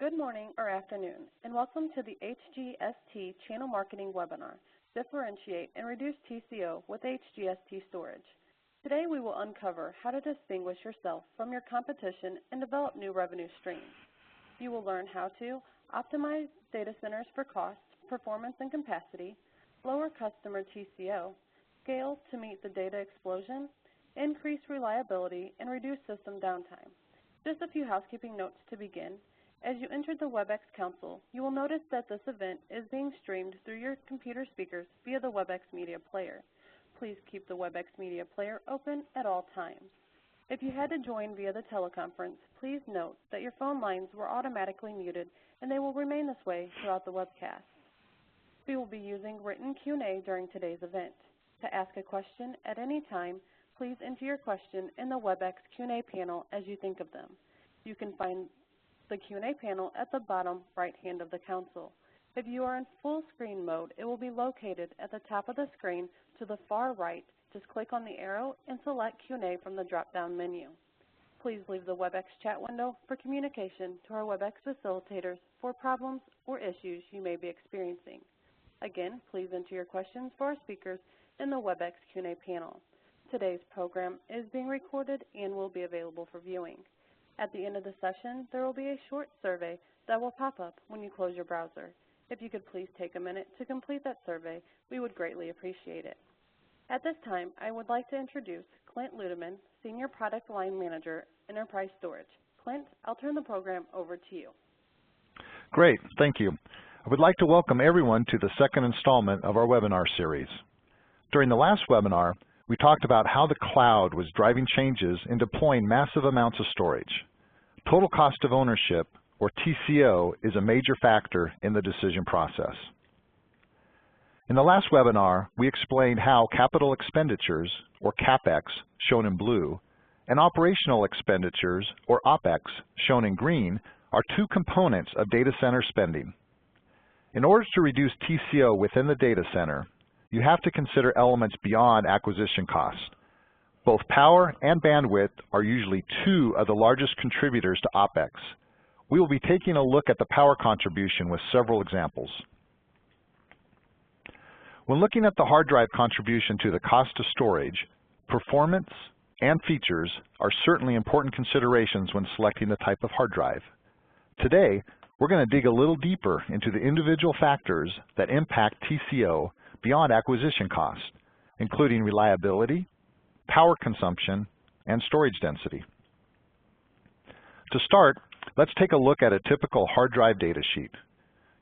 Good morning or afternoon, and welcome to the HGST Channel Marketing Webinar, Differentiate and Reduce TCO with HGST Storage. Today we will uncover how to distinguish yourself from your competition and develop new revenue streams. You will learn how to optimize data centers for cost, performance, and capacity, lower customer TCO, scale to meet the data explosion, increase reliability, and reduce system downtime. Just a few housekeeping notes to begin. As you enter the WebEx console, you will notice that this event is being streamed through your computer speakers via the WebEx Media Player. Please keep the WebEx Media Player open at all times. If you had to join via the teleconference, please note that your phone lines were automatically muted and they will remain this way throughout the webcast. We will be using written Q&A during today's event. To ask a question at any time, please enter your question in the WebEx Q&A panel as you think of them. You can find the Q&A panel at the bottom right hand of the console. If you are in full screen mode, it will be located at the top of the screen to the far right. Just click on the arrow and select Q&A from the drop-down menu. Please leave the WebEx chat window for communication to our WebEx facilitators for problems or issues you may be experiencing. Again, please enter your questions for our speakers in the WebEx Q&A panel. Today's program is being recorded and will be available for viewing. At the end of the session, there will be a short survey that will pop up when you close your browser. If you could please take a minute to complete that survey, we would greatly appreciate it. At this time, I would like to introduce Clint Ludeman, Senior Product Line Manager, Enterprise Storage. Clint, I'll turn the program over to you. Great, thank you. I would like to welcome everyone to the second installment of our webinar series. During the last webinar, we talked about how the cloud was driving changes in deploying massive amounts of storage. Total cost of ownership, or TCO, is a major factor in the decision process. In the last webinar, we explained how capital expenditures, or CapEx, shown in blue, and operational expenditures, or OpEx, shown in green, are two components of data center spending. In order to reduce TCO within the data center, you have to consider elements beyond acquisition costs. Both power and bandwidth are usually two of the largest contributors to OpEx. We will be taking a look at the power contribution with several examples. When looking at the hard drive contribution to the cost of storage, performance and features are certainly important considerations when selecting the type of hard drive. Today, we're going to dig a little deeper into the individual factors that impact TCO beyond acquisition cost, including reliability, power consumption, and storage density. To start, let's take a look at a typical hard drive data sheet.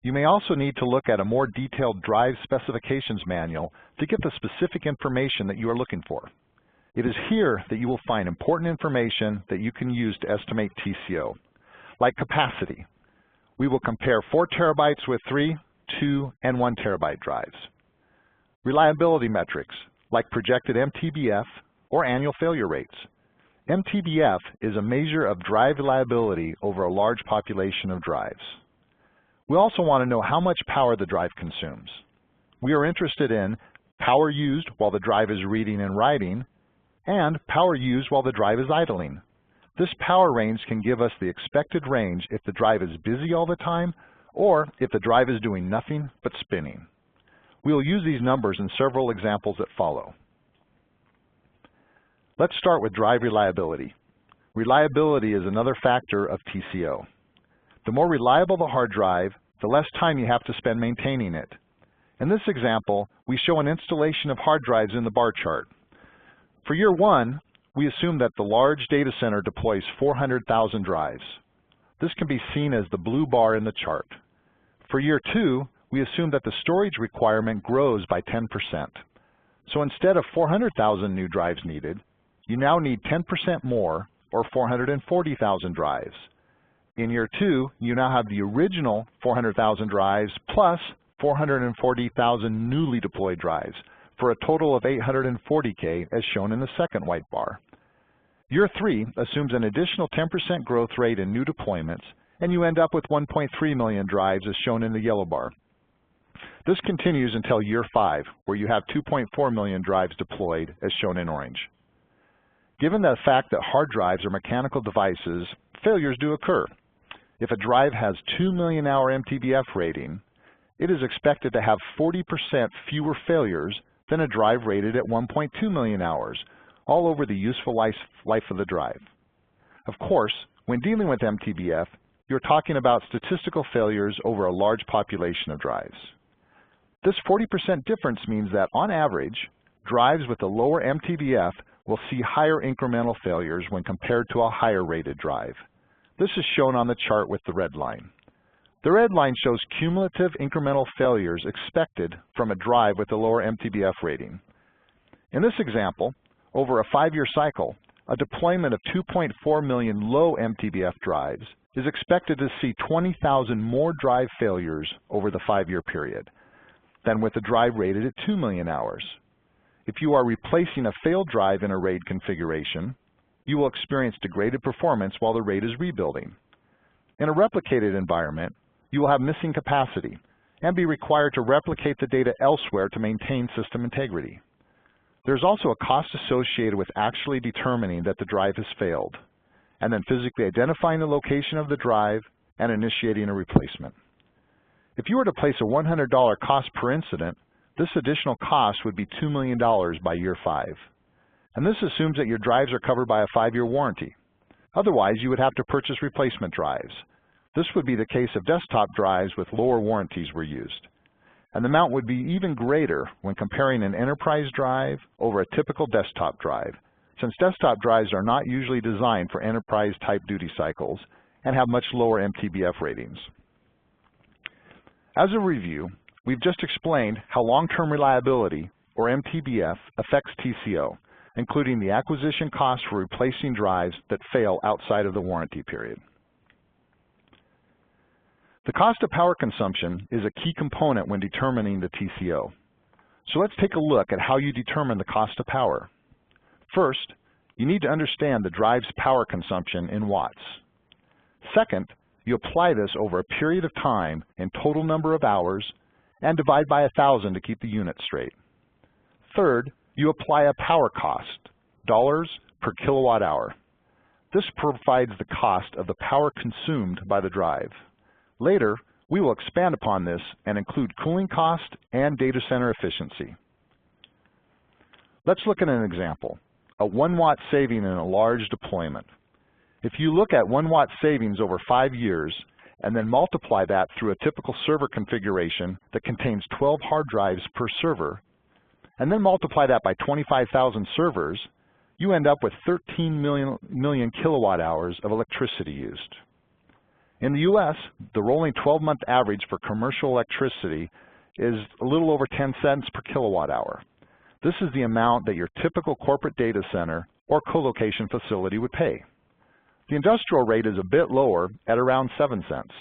You may also need to look at a more detailed drive specifications manual to get the specific information that you are looking for. It is here that you will find important information that you can use to estimate TCO, like capacity. We will compare 4 terabytes with 3, 2, and 1 terabyte drives. Reliability metrics, like projected MTBF or annual failure rates. MTBF is a measure of drive reliability over a large population of drives. We also want to know how much power the drive consumes. We are interested in power used while the drive is reading and writing, and power used while the drive is idling. This power range can give us the expected range if the drive is busy all the time or if the drive is doing nothing but spinning. We will use these numbers in several examples that follow. Let's start with drive reliability. Reliability is another factor of TCO. The more reliable the hard drive, the less time you have to spend maintaining it. In this example, we show an installation of hard drives in the bar chart. For year 1, we assume that the large data center deploys 400,000 drives. This can be seen as the blue bar in the chart. For year 2, we assume that the storage requirement grows by 10%. So instead of 400,000 new drives needed, you now need 10% more, or 440,000 drives. In year 2, you now have the original 400,000 drives plus 440,000 newly deployed drives, for a total of 840K as shown in the second white bar. Year 3 assumes an additional 10% growth rate in new deployments, and you end up with 1.3 million drives as shown in the yellow bar. This continues until year 5, where you have 2.4 million drives deployed, as shown in orange. Given the fact that hard drives are mechanical devices, failures do occur. if a drive has 2 million hour MTBF rating, it is expected to have 40% fewer failures than a drive rated at 1.2 million hours, all over the useful life of the drive. Of course, when dealing with MTBF, you're talking about statistical failures over a large population of drives. This 40% difference means that, on average, drives with a lower MTBF will see higher incremental failures when compared to a higher rated drive. This is shown on the chart with the red line. The red line shows cumulative incremental failures expected from a drive with a lower MTBF rating. In this example, over a 5-year cycle, a deployment of 2.4 million low MTBF drives is expected to see 20,000 more drive failures over the 5-year period than with a drive rated at 2 million hours. If you are replacing a failed drive in a RAID configuration, you will experience degraded performance while the RAID is rebuilding. In a replicated environment, you will have missing capacity and be required to replicate the data elsewhere to maintain system integrity. There's also a cost associated with actually determining that the drive has failed, and then physically identifying the location of the drive and initiating a replacement. If you were to place a $100 cost per incident, this additional cost would be $2 million by year 5. And this assumes that your drives are covered by a 5-year warranty. Otherwise, you would have to purchase replacement drives. This would be the case if desktop drives with lower warranties were used. And the amount would be even greater when comparing an enterprise drive over a typical desktop drive, since desktop drives are not usually designed for enterprise-type duty cycles and have much lower MTBF ratings. As a review, we've just explained how long-term reliability, or MTBF, affects TCO, including the acquisition cost for replacing drives that fail outside of the warranty period. The cost of power consumption is a key component when determining the TCO. So let's take a look at how you determine the cost of power. First, you need to understand the drive's power consumption in watts. Second, you apply this over a period of time in total number of hours and divide by 1,000 to keep the unit straight. Third, you apply a power cost, dollars per kilowatt hour. This provides the cost of the power consumed by the drive. Later, we will expand upon this and include cooling cost and data center efficiency. Let's look at an example, a 1-watt saving in a large deployment. If you look at 1-watt savings over 5 years and then multiply that through a typical server configuration that contains 12 hard drives per server, and then multiply that by 25,000 servers, you end up with 13 million kilowatt hours of electricity used. In the U.S., the rolling 12-month average for commercial electricity is a little over 10 cents per kilowatt hour. This is the amount that your typical corporate data center or co-location facility would pay. The industrial rate is a bit lower at around 7 cents,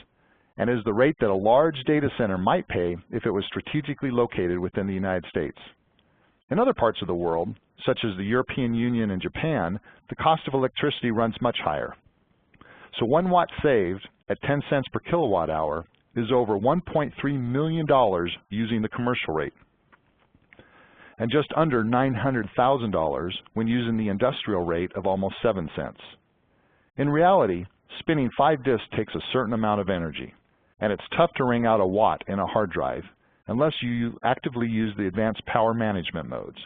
and is the rate that a large data center might pay if it was strategically located within the United States. In other parts of the world, such as the European Union and Japan, the cost of electricity runs much higher. So 1 watt saved at 10 cents per kilowatt hour is over $1.3 million using the commercial rate, and just under $900,000 when using the industrial rate of almost 7 cents. In reality, spinning 5 disks takes a certain amount of energy, and it's tough to wring out a watt in a hard drive unless you actively use the advanced power management modes.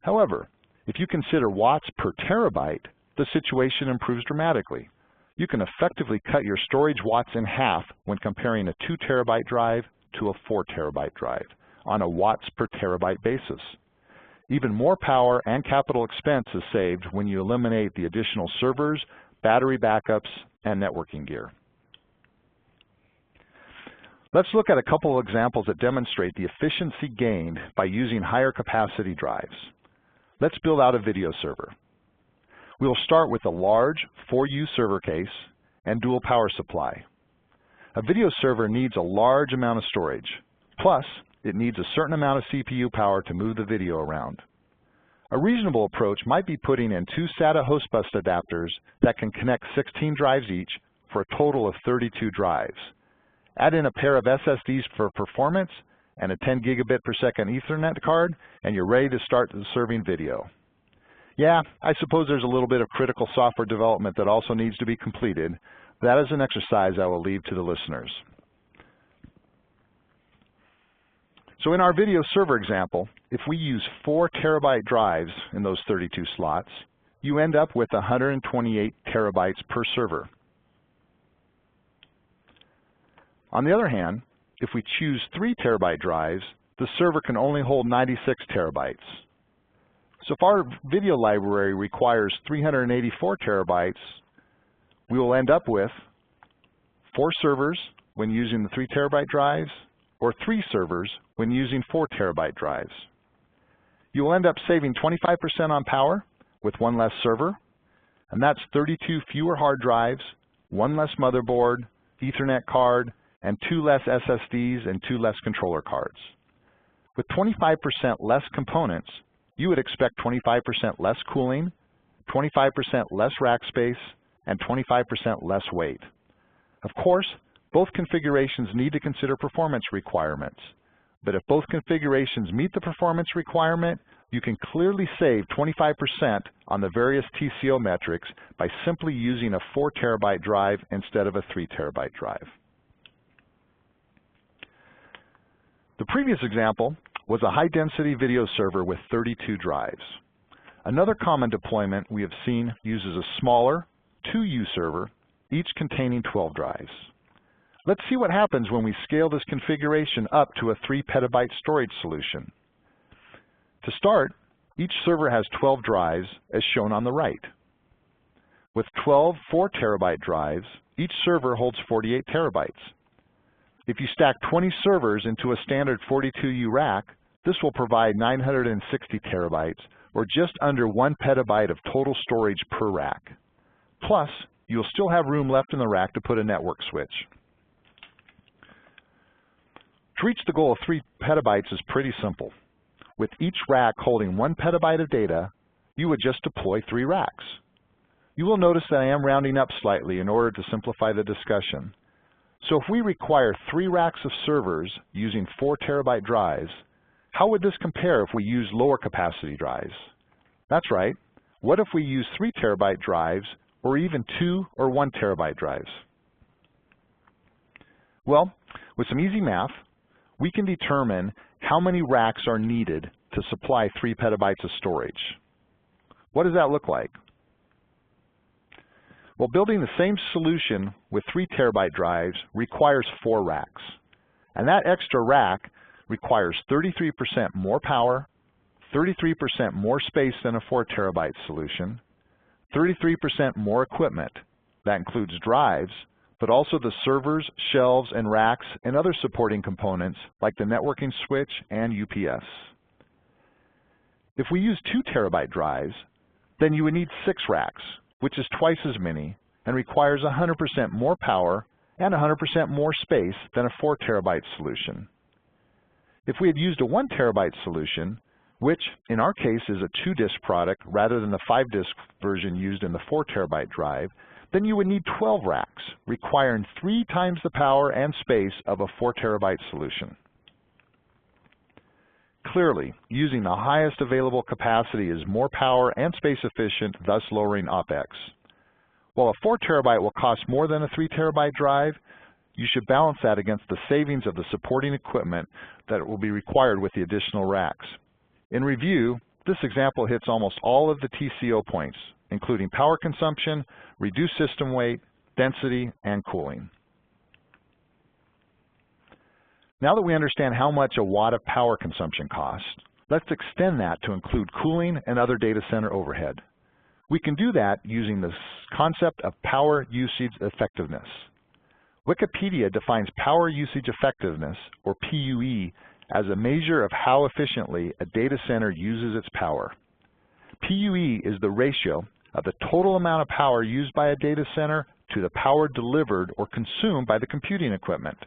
However, if you consider watts per terabyte, the situation improves dramatically. You can effectively cut your storage watts in half when comparing a 2 terabyte drive to a 4 terabyte drive on a watts per terabyte basis. Even more power and capital expense is saved when you eliminate the additional servers, battery backups, and networking gear. Let's look at a couple of examples that demonstrate the efficiency gained by using higher capacity drives. Let's build out a video server. We will start with a large 4U server case and dual power supply. A video server needs a large amount of storage, plus it needs a certain amount of CPU power to move the video around. A reasonable approach might be putting in 2 SATA host bus adapters that can connect 16 drives each for a total of 32 drives. Add in a pair of SSDs for performance and a 10 gigabit per second Ethernet card, and you're ready to start serving video. Yeah, I suppose there's a little bit of critical software development that also needs to be completed, That is an exercise I will leave to the listeners. So in our video server example, if we use 4 terabyte drives in those 32 slots, you end up with 128 terabytes per server. On the other hand, if we choose 3 terabyte drives, the server can only hold 96 terabytes. So if our video library requires 384 terabytes, we will end up with 4 servers when using the 3 terabyte drives, or 3 servers when using 4 terabyte drives. You will end up saving 25% on power with 1 less server, and that's 32 fewer hard drives, 1 less motherboard, Ethernet card, and 2 less SSDs and 2 less controller cards. With 25% less components, you would expect 25% less cooling, 25% less rack space, and 25% less weight. Of course, both configurations need to consider performance requirements, but if both configurations meet the performance requirement, you can clearly save 25% on the various TCO metrics by simply using a 4 terabyte drive instead of a 3 terabyte drive. The previous example was a high-density video server with 32 drives. Another common deployment we have seen uses a smaller 2U server, each containing 12 drives. Let's see what happens when we scale this configuration up to a 3 petabyte storage solution. To start, each server has 12 drives as shown on the right. With 12 4 terabyte drives, each server holds 48 terabytes. If you stack 20 servers into a standard 42U rack, this will provide 960 terabytes, or just under 1 petabyte of total storage per rack. Plus, you'll still have room left in the rack to put a network switch. To reach the goal of 3 petabytes is pretty simple. With each rack holding 1 petabyte of data, you would just deploy 3 racks. You will notice that I am rounding up slightly in order to simplify the discussion. So if we require 3 racks of servers using 4 terabyte drives, how would this compare if we use lower capacity drives? That's right. What if we use 3 terabyte drives or even 2 or 1 terabyte drives? Well, with some easy math, we can determine how many racks are needed to supply 3 petabytes of storage. What does that look like? Well, building the same solution with 3 terabyte drives requires 4 racks. And that extra rack requires 33% more power, 33% more space than a 4 terabyte solution, 33% more equipment. That includes drives, but also the servers, shelves, and racks, and other supporting components like the networking switch and UPS. If we use 2 terabyte drives, then you would need 6 racks, which is twice as many and requires 100% more power and 100% more space than a 4 terabyte solution. If we had used a 1 terabyte solution, which in our case is a 2-disk product rather than the 5-disk version used in the 4 terabyte drive, then you would need 12 racks, requiring 3 times the power and space of a 4 terabyte solution. Clearly, using the highest available capacity is more power and space efficient, thus lowering OpEx. While a 4 terabyte will cost more than a 3 terabyte drive, you should balance that against the savings of the supporting equipment that will be required with the additional racks. In review, this example hits almost all of the TCO points, including power consumption, reduced system weight, density, and cooling. Now that we understand how much a watt of power consumption costs, let's extend that to include cooling and other data center overhead. We can do that using this concept of power usage effectiveness. Wikipedia defines power usage effectiveness, or PUE, as a measure of how efficiently a data center uses its power. PUE is the ratio of the total amount of power used by a data center to the power delivered or consumed by the computing equipment.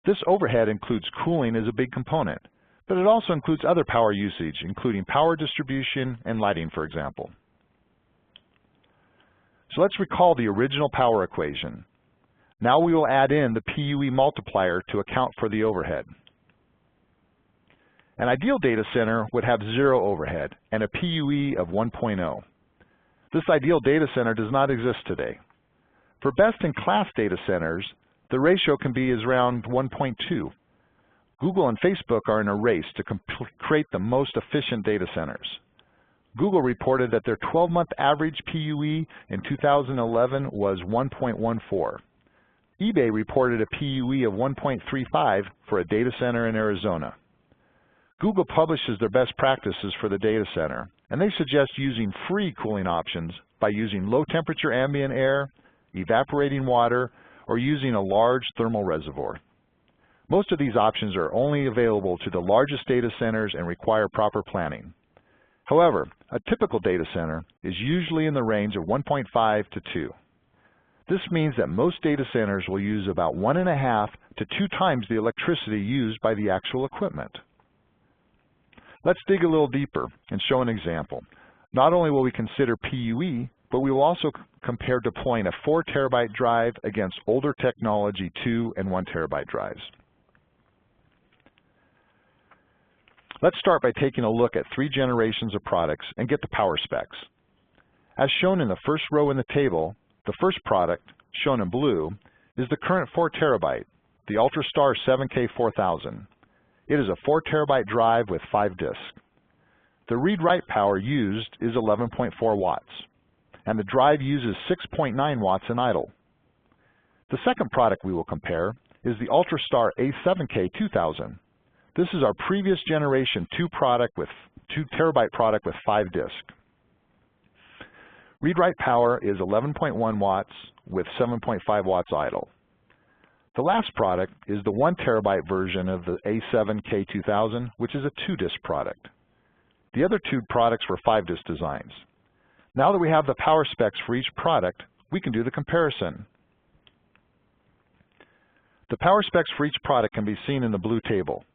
This overhead includes cooling as a big component, but it also includes other power usage, including power distribution and lighting, for example. So let's recall the original power equation. Now we will add in the PUE multiplier to account for the overhead. An ideal data center would have 0 overhead and a PUE of 1.0. This ideal data center does not exist today. For best-in-class data centers, the ratio can be around 1.2. Google and Facebook are in a race to create the most efficient data centers. Google reported that their 12-month average PUE in 2011 was 1.14. eBay reported a PUE of 1.35 for a data center in Arizona. Google publishes their best practices for the data center, and they suggest using free cooling options by using low-temperature ambient air, evaporating water, or using a large thermal reservoir. Most of these options are only available to the largest data centers and require proper planning. However, a typical data center is usually in the range of 1.5 to 2. This means that most data centers will use about 1.5 to 2 times the electricity used by the actual equipment. Let's dig a little deeper and show an example. Not only will we consider PUE, but we will also compare deploying a 4 terabyte drive against older technology 2 and 1 terabyte drives. Let's start by taking a look at 3 generations of products and get the power specs. As shown in the first row in the table, the first product, shown in blue, is the current 4 terabyte, the UltraStar 7K4000. It is a 4 terabyte drive with 5 disks. The read-write power used is 11.4 watts, and the drive uses 6.9 watts in idle. The second product we will compare is the UltraStar A7K2000. This is our previous generation 2 terabyte product with 5 disks. Read-write power is 11.1 watts with 7.5 watts idle. The last product is the 1 terabyte version of the A7K2000, which is a 2-disk product. The other 2 products were 5-disk designs. Now that we have the power specs for each product, we can do the comparison. The power specs for each product can be seen in the blue table.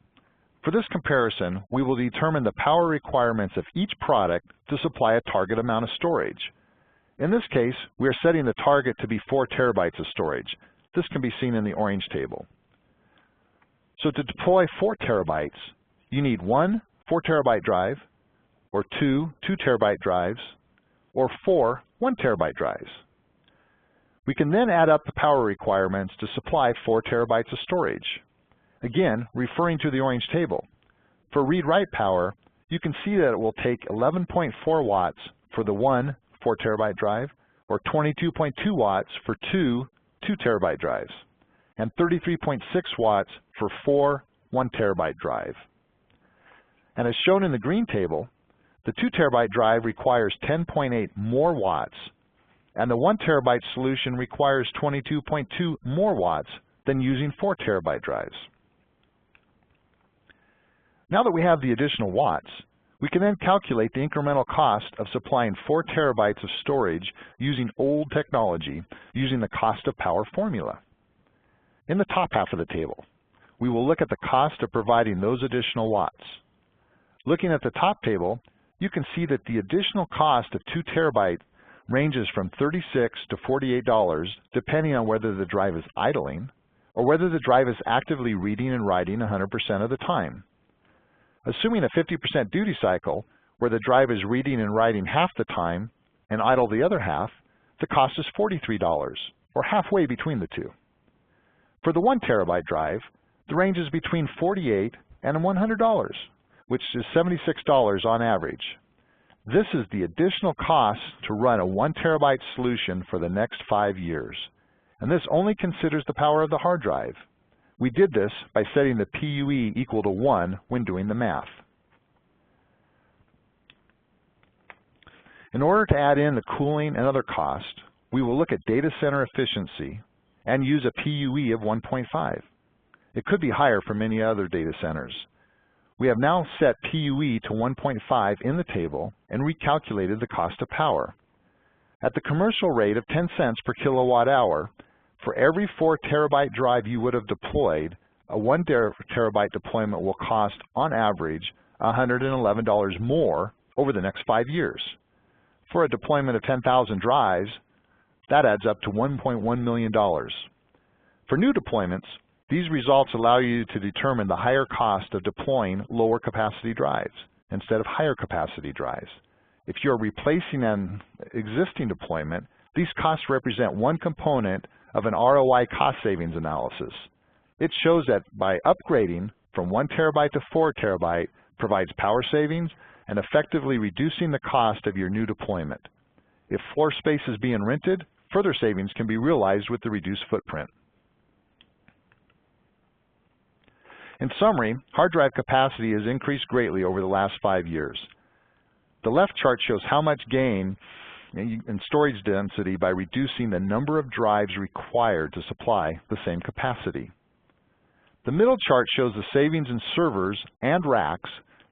For this comparison, we will determine the power requirements of each product to supply a target amount of storage. In this case, we are setting the target to be 4 terabytes of storage. This can be seen in the orange table. So to deploy 4 terabytes, you need 1 4 terabyte drive, or 2 2 terabyte drives, or 4 1 terabyte drives. We can then add up the power requirements to supply 4 terabytes of storage. Again, referring to the orange table. For read-write power, you can see that it will take 11.4 watts for the 1 4 terabyte drive, or 22.2 watts for 2 2 terabyte drives, and 33.6 watts for 4 1 terabyte drive. And as shown in the green table, the 2 terabyte drive requires 10.8 more watts, and the 1 terabyte solution requires 22.2 more watts than using 4 terabyte drives. Now that we have the additional watts, we can then calculate the incremental cost of supplying 4 terabytes of storage using old technology using the cost of power formula. In the top half of the table, we will look at the cost of providing those additional watts. Looking at the top table, you can see that the additional cost of 2 terabyte ranges from $36 to $48 depending on whether the drive is idling or whether the drive is actively reading and writing 100% of the time. Assuming a 50% duty cycle, where the drive is reading and writing half the time and idle the other half, the cost is $43, or halfway between the two. For the 1 terabyte drive, the range is between $48 and $100, which is $76 on average. This is the additional cost to run a 1 terabyte solution for the next 5 years, and this only considers the power of the hard drive. We did this by setting the PUE equal to 1 when doing the math. In order to add in the cooling and other costs, we will look at data center efficiency and use a PUE of 1.5. It could be higher for many other data centers. We have now set PUE to 1.5 in the table and recalculated the cost of power. At the commercial rate of 10 cents per kilowatt hour, for every 4 terabyte drive you would have deployed, a 1 terabyte deployment will cost, on average, $111 more over the next 5 years. For a deployment of 10,000 drives, that adds up to $1.1 million. For new deployments, these results allow you to determine the higher cost of deploying lower capacity drives instead of higher capacity drives. If you're replacing an existing deployment, These costs represent one component of an ROI cost savings analysis. It shows that by upgrading from 1 terabyte to 4 terabyte provides power savings and effectively reducing the cost of your new deployment. If floor space is being rented, further savings can be realized with the reduced footprint. In summary, hard drive capacity has increased greatly over the last 5 years. The left chart shows how much gain in storage density by reducing the number of drives required to supply the same capacity. The middle chart shows the savings in servers and racks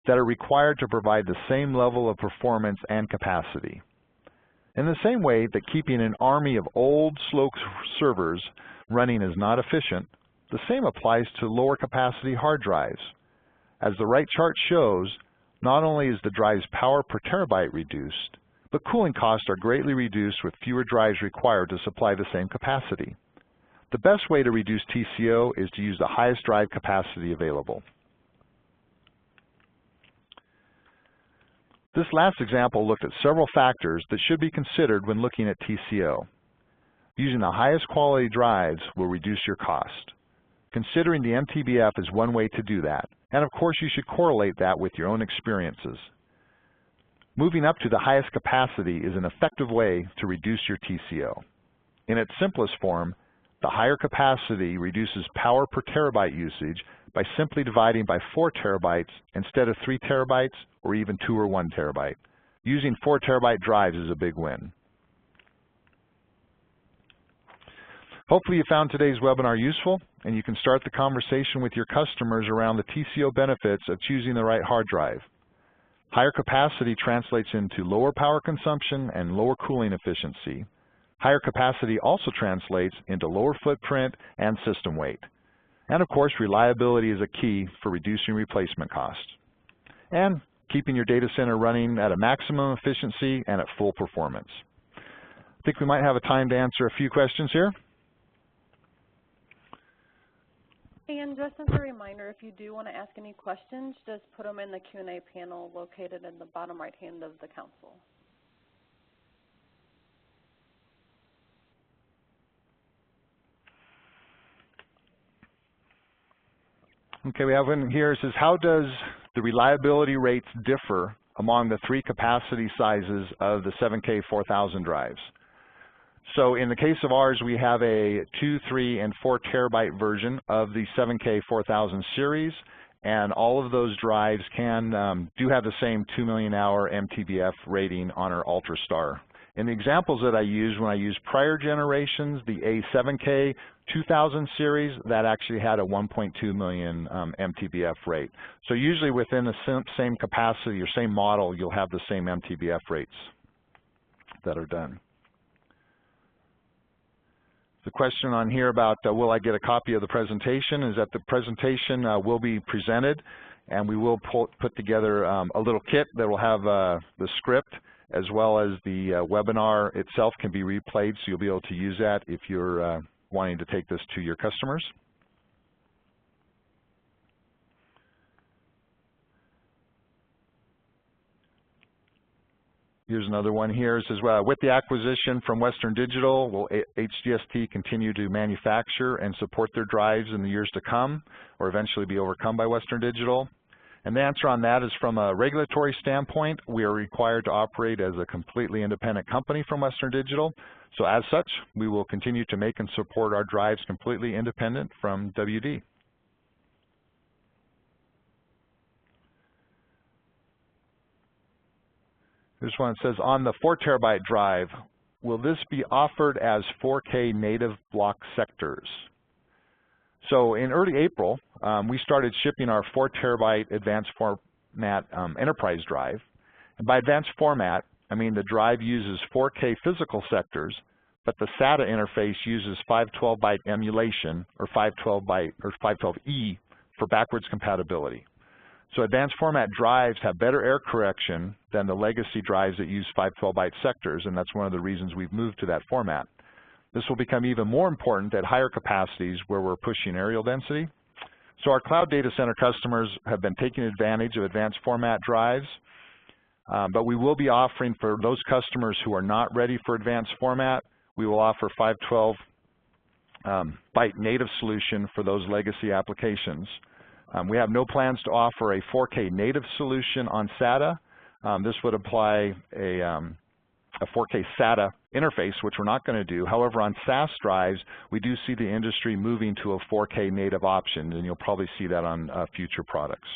that are required to provide the same level of performance and capacity. In the same way that keeping an army of old, slow servers running is not efficient, the same applies to lower capacity hard drives. As the right chart shows, not only is the drive's power per terabyte reduced, but cooling costs are greatly reduced with fewer drives required to supply the same capacity. The best way to reduce TCO is to use the highest drive capacity available. This last example looked at several factors that should be considered when looking at TCO. Using the highest quality drives will reduce your cost. Considering the MTBF is one way to do that, and of course you should correlate that with your own experiences. Moving up to the highest capacity is an effective way to reduce your TCO. In its simplest form, the higher capacity reduces power per terabyte usage by simply dividing by 4 terabytes instead of 3 terabytes or even 2 or 1 terabyte. Using 4 terabyte drives is a big win. Hopefully you found today's webinar useful and you can start the conversation with your customers around the TCO benefits of choosing the right hard drive. Higher capacity translates into lower power consumption and lower cooling efficiency. Higher capacity also translates into lower footprint and system weight. And of course, reliability is a key for reducing replacement costs. And keeping your data center running at a maximum efficiency and at full performance. I think we might have a time to answer a few questions here. And just as a reminder, if you do want to ask any questions, just put them in the Q&A panel located in the bottom right hand of the console. Okay, we have one here. It says, how does the reliability rates differ among the 3 capacity sizes of the 7K 4000 drives? So in the case of ours, we have a 2, 3, and 4 terabyte version of the 7K 4000 series, and all of those drives do have the same 2 million hour MTBF rating on our UltraStar. In the examples that I use, when I use prior generations, the A7K 2000 series, that actually had a 1.2 million MTBF rate. So usually within the same capacity or same model, you'll have the same MTBF rates that are done. The question on here about will I get a copy of the presentation is that the presentation will be presented, and we will put together a little kit that will have the script as well as the webinar itself can be replayed, so you'll be able to use that if you're wanting to take this to your customers. Here's another one here. It says, well, with the acquisition from Western Digital, will HGST continue to manufacture and support their drives in the years to come, or eventually be overcome by Western Digital? And the answer on that is, from a regulatory standpoint, we are required to operate as a completely independent company from Western Digital. So as such, we will continue to make and support our drives completely independent from WD. This one says, on the 4 terabyte drive, will this be offered as 4K native block sectors? So in early April, we started shipping our 4 terabyte advanced format enterprise drive. And by advanced format, I mean the drive uses 4K physical sectors, but the SATA interface uses 512 byte emulation, or 512 byte or 512E for backwards compatibility. So advanced format drives have better error correction than the legacy drives that use 512 byte sectors, and that's one of the reasons we've moved to that format. This will become even more important at higher capacities where we're pushing areal density. So our cloud data center customers have been taking advantage of advanced format drives. But we will be offering for those customers who are not ready for advanced format, we will offer 512 byte native solution for those legacy applications. We have no plans to offer a 4K native solution on SATA. This would apply a 4K SATA interface, which we're not going to do. However, on SAS drives, we do see the industry moving to a 4K native option, and you'll probably see that on future products.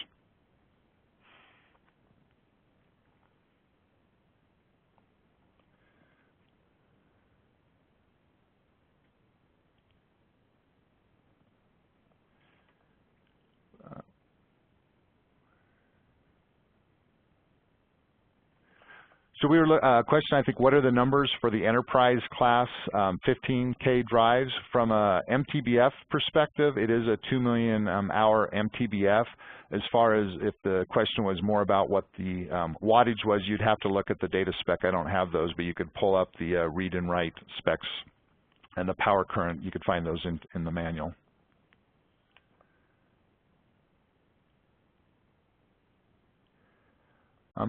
So we were question, I think, what are the numbers for the enterprise class 15K drives? From a MTBF perspective, it is a 2 million hour MTBF. As far as if the question was more about what the wattage was, you'd have to look at the data spec. I don't have those, but you could pull up the read and write specs and the power current. You could find those in the manual.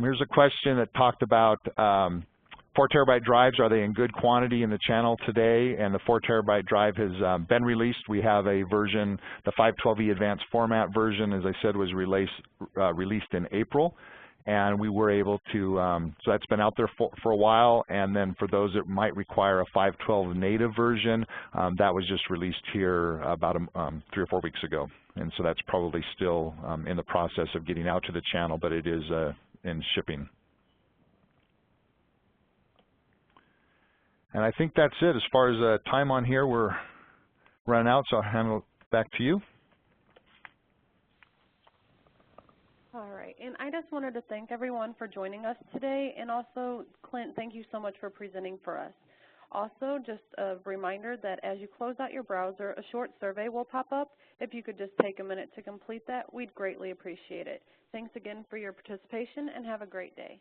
Here's a question that talked about 4 terabyte drives. Are they in good quantity in the channel today? And the 4 terabyte drive has been released. We have a version, the 512E advanced format version, as I said, was released in April. And we were able to, so that's been out there for a while. And then for those that might require a 512 native version, that was just released here about 3 or 4 weeks ago. And so that's probably still in the process of getting out to the channel, but it is in shipping. And I think that's it. As far as time on here, we're running out, so I'll hand it back to you. All right, and I just wanted to thank everyone for joining us today, and also, Clint, thank you so much for presenting for us. Also, just a reminder that as you close out your browser, a short survey will pop up. If you could just take a minute to complete that, we'd greatly appreciate it. Thanks again for your participation, and have a great day.